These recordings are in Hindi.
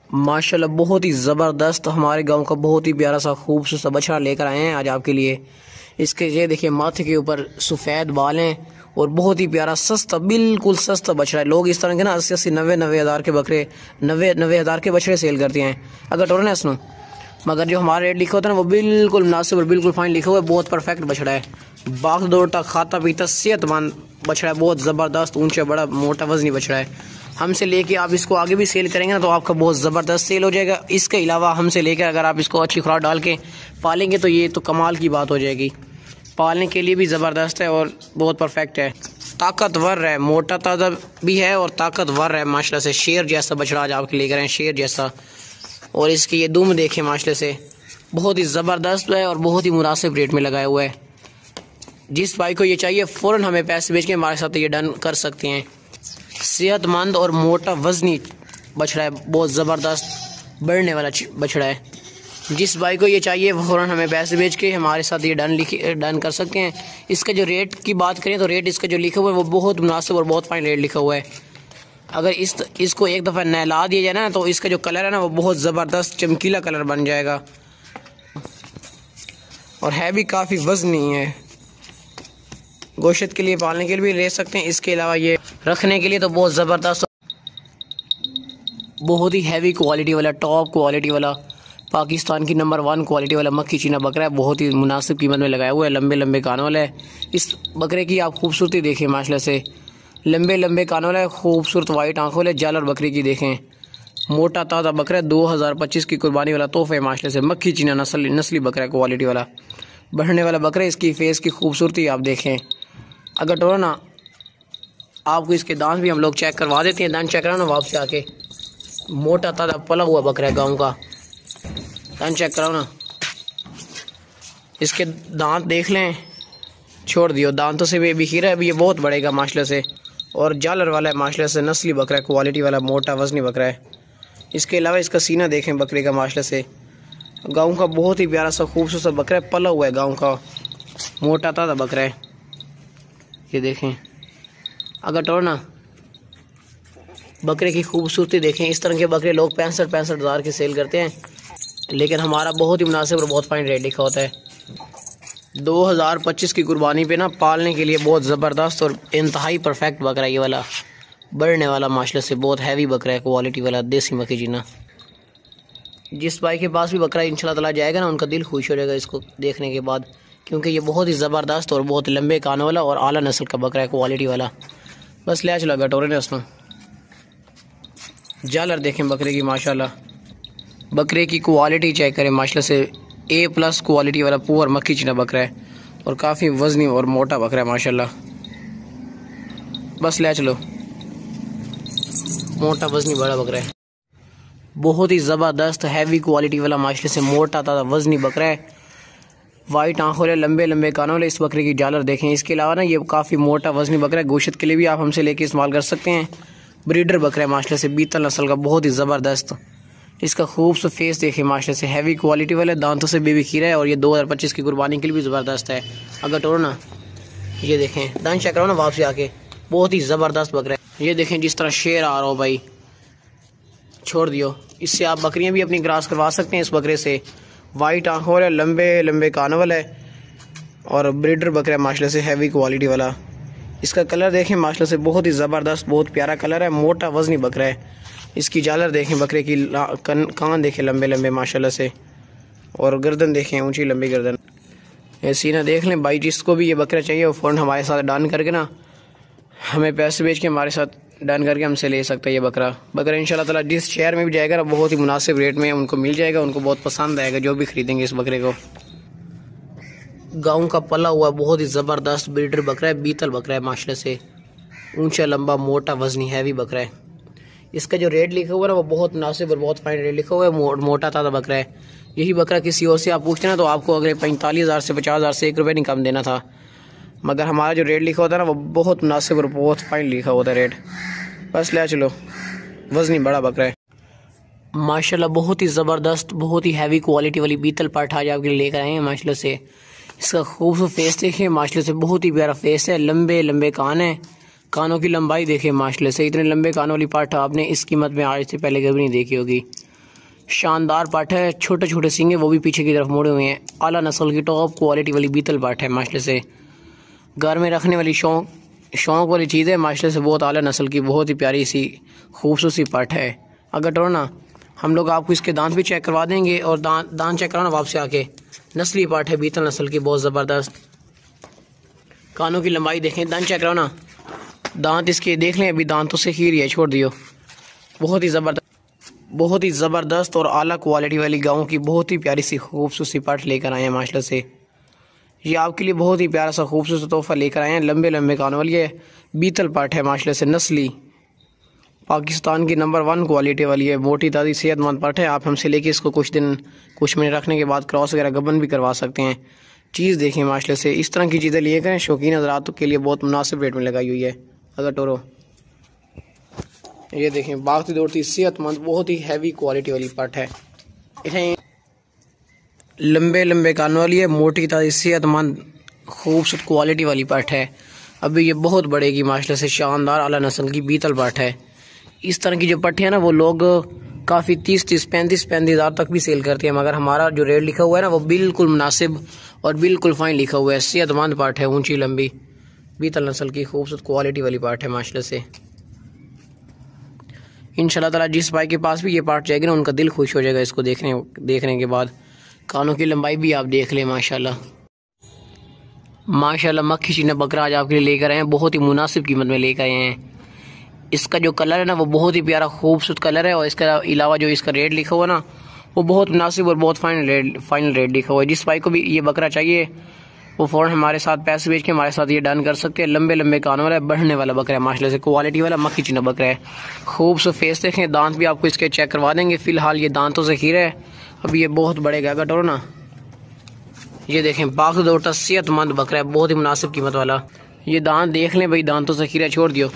माशाल्लाह बहुत ही ज़बरदस्त हमारे गांव का बहुत ही प्यारा सा खूबसूरत सा बछड़ा लेकर आए हैं आज आपके लिए। इसके ये देखिए माथे के ऊपर सफ़ेद बाल हैं और बहुत ही प्यारा सस्ता, बिल्कुल सस्ता बछड़ा है। लोग इस तरह के ना 80-80 90-90 हज़ार के बकरे 90-90 हज़ार के बछड़े सेल करते हैं अगर टोरन है सुनो, मगर जो हमारा रेट लिखा होता है ना वो बिल्कुल मुनासिब और बिल्कुल फाइन लिखा हुआ है। बहुत परफेक्ट बछड़ा है, बाग दौड़ता खाता पीता सेहतमंद बछड़ा है, बहुत ज़बरदस्त ऊंचा बड़ा मोटा वजनी बछड़ा है। हमसे लेके आप इसको आगे भी सेल करेंगे ना तो आपका बहुत ज़बरदस्त सेल हो जाएगा। इसके अलावा हमसे लेकर अगर आप इसको अच्छी खुराक डाल के पालेंगे तो ये तो कमाल की बात हो जाएगी। पालने के लिए भी ज़बरदस्त है और बहुत परफेक्ट है, ताकतवर है, मोटा ताज़ा भी है और ताकतवर है माशाल्लाह से। शेर जैसा बछड़ा आज आपके लेकर आए, शेर जैसा। और इसकी ये दुम देखें माशाल्लाह से बहुत ही ज़बरदस्त है और बहुत ही मुनासिब रेट में लगाया हुआ है। जिस भाई को ये चाहिए फ़ौरन हमें पैसे भेज के हमारे साथ ये डन कर सकते हैं। सेहतमंद और मोटा वजनी बछड़ा है, बहुत ज़बरदस्त बढ़ने वाला बछड़ा है। जिस भाई को ये चाहिए फ़ौरन हमें पैसे भेज के हमारे साथ ये डन कर सकते हैं। इसका जो रेट की बात करें तो रेट इसका जो लिखा हुआ है वो बहुत मुनासिब और बहुत फाइन रेट लिखा हुआ है। अगर इसको एक दफ़ा नहला दिया जाए ना तो इसका जो कलर है ना वो बहुत ज़बरदस्त चमकीला कलर बन जाएगा और है भी काफ़ी वजनी है। गोश्त के लिए पालने के लिए भी ले सकते हैं, इसके अलावा ये रखने के लिए तो बहुत ज़बरदस्त, बहुत ही हैवी क्वालिटी वाला, टॉप क्वालिटी वाला, पाकिस्तान की नंबर 1 क्वालिटी वाला मक्खी चीना बकरा है। बहुत ही मुनासिब कीमत में लगाया हुआ है, लंबे लंबे कानों वाला है। इस बकरे की आप खूबसूरती देखें माशाल्लाह से, लंबे लंबे कानों वाला है, खूबसूरत वाइट आंखों वाले, जालर बकरी की देखें, मोटा ताज़ा बकरा है, 2025 की कुर्बानी वाला तोहफा है माशाल्लाह से। मक्खी चीना नस्ली बकरा है, क्वालिटी वाला बढ़ने वाला बकरा। इसकी फेस की खूबसूरती आप देखें। अगर टोरो ना आपको इसके दांत भी हम लोग चेक करवा देते हैं, दांत चेक कराओ ना वापस आके। मोटा ताज़ा पला हुआ बकरा है गाँव का, दांत चेक कराओ ना। इसके दांत देख लें, छोड़ दियो, दांतों से भी खीरा है, अभी ये बहुत बढ़ेगा माशाल्लाह से। और जालर वाला है माशाल्लाह से, नस्ली बकरा है, क्वालिटी वाला मोटा वजनी बकरा है। इसके अलावा इसका सीना देखें बकरे का माशाल्लाह से, गाँव का बहुत ही प्यारा सा खूबसूरत सा बकरा है, पला हुआ है गाँव का, मोटा ताज़ा बकरा है। ये देखें। अगर टोर ना बकरे की खूबसूरती देखें, इस तरह के बकरे लोग 65-65 हज़ार के सेल करते हैं, लेकिन हमारा बहुत ही मुनासिब और बहुत फाइन रेट लिखा होता है। 2025 की कुर्बानी पे ना पालने के लिए बहुत ज़बरदस्त और इंतहाई परफेक्ट बकरा है ये वाला, बढ़ने वाला माशाल्लाह से, बहुत हैवी बकरा है, क्वालिटी वाला देसी मक्खी चीना। जिस भाई के पास भी बकरा इंशाल्लाह ताला जाएगा ना उनका दिल खुश हो जाएगा इसको देखने के बाद, क्योंकि ये बहुत ही ज़बरदस्त और बहुत लंबे कानों वाला और आला नस्ल का बकरा है, क्वालिटी वाला। बस ले चला गटोरे ने उसमें। जालर देखें बकरे की माशाल्लाह, बकरे की क्वालिटी चेक करें माशाल्लाह से, A+ क्वालिटी वाला पुअर मक्खी चीना बकरा है और काफ़ी वजनी और मोटा बकरा है माशाल्लाह। बस ले चलो, मोटा वजनी बड़ा बकरा है, बहुत ही ज़बरदस्त हैवी क्वालिटी वाला माशाल्लाह से, मोटा ताज़ा वजनी बकरा है, वाइट आंखों वाले, लंबे लंबे कानों वाले। इस बकरे की जालर देखें। इसके अलावा ना ये काफ़ी मोटा वजनी बकरा है, गोश्त के लिए भी आप हमसे लेके इस्तेमाल कर सकते हैं। ब्रीडर बकरा है माशाल्लाह से, बीतल नस्ल का, बहुत ही ज़बरदस्त। इसका खूबसूरत फेस देखें माशाल्लाह से, हैवी क्वालिटी वाले, दांतों से बेबी खीरा है और ये 2025 की कुर्बानी के लिए भी ज़बरदस्त है। अगर टोरो ना ये देखें, दांत चेक करो ना वापसी आके, बहुत ही ज़बरदस्त बकरा है। ये देखें जिस तरह शेर आ रहा हो भाई, छोड़ दियो। इससे आप बकरियाँ भी अपनी क्रॉस करवा सकते हैं इस बकरे से। वाइट आंखों वाला, लंबे लंबे कानों वाला है और ब्रीडर बकरा माशाल्लाह से, हैवी क्वालिटी वाला। इसका कलर देखें माशाल्लाह से, बहुत ही ज़बरदस्त, बहुत प्यारा कलर है, मोटा वजनी बकरा है। इसकी जालर देखें बकरे की, कान देखें लंबे लंबे माशाल्लाह से, और गर्दन देखें ऊंची लंबी गर्दन। ये सीना देख लें भाई, जिसको भी ये बकरा चाहिए वो फ़ौरन हमारे साथ डन करके ना हमें पैसे भेज के हमारे साथ डन करके हमसे ले सकता है ये बकरा इंशाल्लाह ताला। जिस शहर में भी जाएगा ना बहुत ही मुनासिब रेट में उनको मिल जाएगा, उनको बहुत पसंद आएगा जो भी खरीदेंगे इस बकरे को। गाँव का पला हुआ बहुत ही ज़बरदस्त ब्रीडर बकरा है, बीतल बकरा है माशाल्लाह से, ऊंचा लंबा मोटा वजनी हैवी बकरा है। इसका जो रेट लिखा हुआ है ना वो बहुत मुनासिब और बहुत फाइन रेट लिखा हुआ है, मोटा ताज़ा बकरा है। यही बकरा किसी और से आप पूछते ना तो आपको अगले 45 हज़ार से 50 हज़ार से 1 रुपये नहीं कम देना था, मगर हमारा जो रेट लिखा होता है ना वो बहुत मुनासिब और बहुत फाइन लिखा होता है रेट। बस ले चलो, वजनी बड़ा बकरा है माशाल्लाह, बहुत ही ज़बरदस्त, बहुत ही हैवी क्वालिटी वाली बीतल पाठ आज आपके लिए लेकर आए हैं माशाल्लाह से। इसका खूबसूरत फेस देखिए माशाल्लाह से, बहुत ही प्यारा फेस है, लंबे लंबे कान है, कानों की लंबाई देखिए माशाल्लाह से, इतने लंबे कानों वाली पाठ आपने इस कीमत में आज से पहले कभी नहीं देखी होगी। शानदार पाठ है, छोटे छोटे सींगे वो भी पीछे की तरफ मोड़े हुए हैं। आला नस्ल की टॉप क्वालिटी वाली बीतल पाठ है माशाल्लाह से, घर में रखने वाली शौक वाली चीज़ है माशाल्लाह से। बहुत आला नस्ल की बहुत ही प्यारी सी खूबसूरत सी पाठ है। अगर टोरो ना हम लोग आपको इसके दांत भी चेक करवा देंगे और दांत चेक कराना वापस आके। नस्ली पाठ है बीतल नस्ल की, बहुत ज़बरदस्त। कानों की लंबाई देखें, दांत चेक कराओ ना, दांत इसके देख लें, अभी दांतों से खीर है, छोड़ दियो। बहुत ही ज़बरदस्त और आला क्वालिटी वाली गाँव की बहुत ही प्यारी सी खूबसूरत सी पाठ लेकर आए हैं माशाल्लाह से। ये आपके लिए बहुत ही प्यारा सा खूबसूरत तोहफा लेकर आए हैं। लंबे लंबे कानों वाली है, बीतल पाठ है माशाल्लाह से, नस्ली पाकिस्तान की नंबर 1 क्वालिटी वाली है। मोटी ताज़ी सेहतमंद पाठ है। आप हमसे लेके इसको कुछ मिनट रखने के बाद क्रॉस वगैरह गबन भी करवा सकते हैं। चीज़ देखें माशाल्लाह से, इस तरह की चीज़ें लिए करें, शौकीन हज़रात के लिए बहुत मुनासिब रेट में लगाई हुई है। अगर टोरो ये देखें, भागती दौड़ती सेहतमंद बहुत ही हैवी क्वालिटी वाली पाठ है। इन्हें लंबे लंबे कानों वाली है, मोटी ताज़ी सेहतमंद खूबसूरत क्वालिटी वाली पाठ है। अभी ये बहुत बढ़ेगी माशाल्लाह से, शानदार आला नस्ल की बीतल पाठ है। इस तरह की जो पट्टी है ना वो लोग काफ़ी 30-30, 35-35 हज़ार तक भी सेल करते हैं, मगर हमारा जो रेट लिखा हुआ है ना वो बिल्कुल मुनासिब और बिल्कुल फाइन लिखा हुआ है। सेहतमंद पाठ है, ऊंची लंबी बीतल नस्ल की खूबसूरत क्वालिटी वाली पाठ है माशाल्लाह से। इंशाल्लाह ताला जिस भाई के पास भी ये पाठ जाएगी ना उनका दिल खुश हो जाएगा इसको देखने के बाद। कानों की लंबाई भी आप देख लें माशाल्लाह। मक्खी चीना बकरा आज आपके लिए लेकर आए हैं, बहुत ही मुनासिब कीमत में लेकर आए हैं। इसका जो कलर है ना वो बहुत ही प्यारा खूबसूरत कलर है, और इसके अलावा जो इसका रेट लिखा हुआ ना वो बहुत मुनासिब और बहुत फाइनल रेट लिखा हुआ है। जिस भाई को भी ये बकरा चाहिए वो फ़ौरन हमारे साथ पैसे भेज के हमारे साथ ये डन कर सकते हैं। लंबे लंबे कानों वाला बढ़ने वाला बकरा है माशाल्लाह से, क्वालिटी वाला मक्खी चीना बकरा है। खूबसूरत फेस देखें, दांत भी आपको इसके चेक करवा देंगे। फ़िलहाल ये दांतों से खीरा है, अभी ये बहुत बढ़ेगा। अगर टोरो ना ये देखें, भागता दौड़ता सेहतमंद बकरा है, बहुत ही मुनासिब कीमत वाला। ये दांत देख लें भाई, दांतों से खीरा, छोड़ दियो।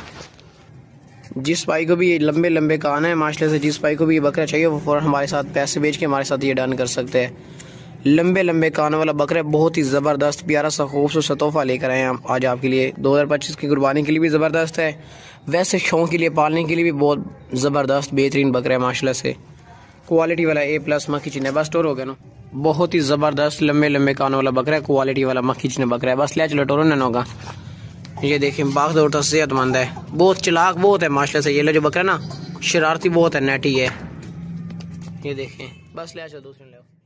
जिस भाई को भी ये लंबे लंबे कान है माशाल्लाह से, जिस भाई को भी ये बकरा चाहिए वो फ़ौरन हमारे साथ पैसे भेज के हमारे साथ ये डन कर सकते हैं। लंबे लंबे कानों वाला बकरा बहुत ही ज़बरदस्त प्यारा सा खूबसूरत तोहफा लेकर आए हैं आज आपके लिए। 2025 की कुर्बानी के लिए भी ज़बरदस्त है, वैसे शौक के लिए पालने के लिए भी बहुत ज़बरदस्त बेहतरीन बकरा है माशाल्लाह से। क्वालिटी वाला A+ मक्खी चीना, बस टोर हो गया ना। बहुत ही ज़बरदस्त लंबे लंबे कानों वाला बकरा है, क्वालिटी वाला मक्खी चीना बकरा है। बस ले चलो टोरो न होगा। ये देखें, भाग दौड़ता सेहतमंद है, बहुत चलाक बहुत है माशाल्लाह से। ये लो जो बकरा ना शरारती बहुत है, नेटी है। ये देखें, बस ले चलो दूसरे ले।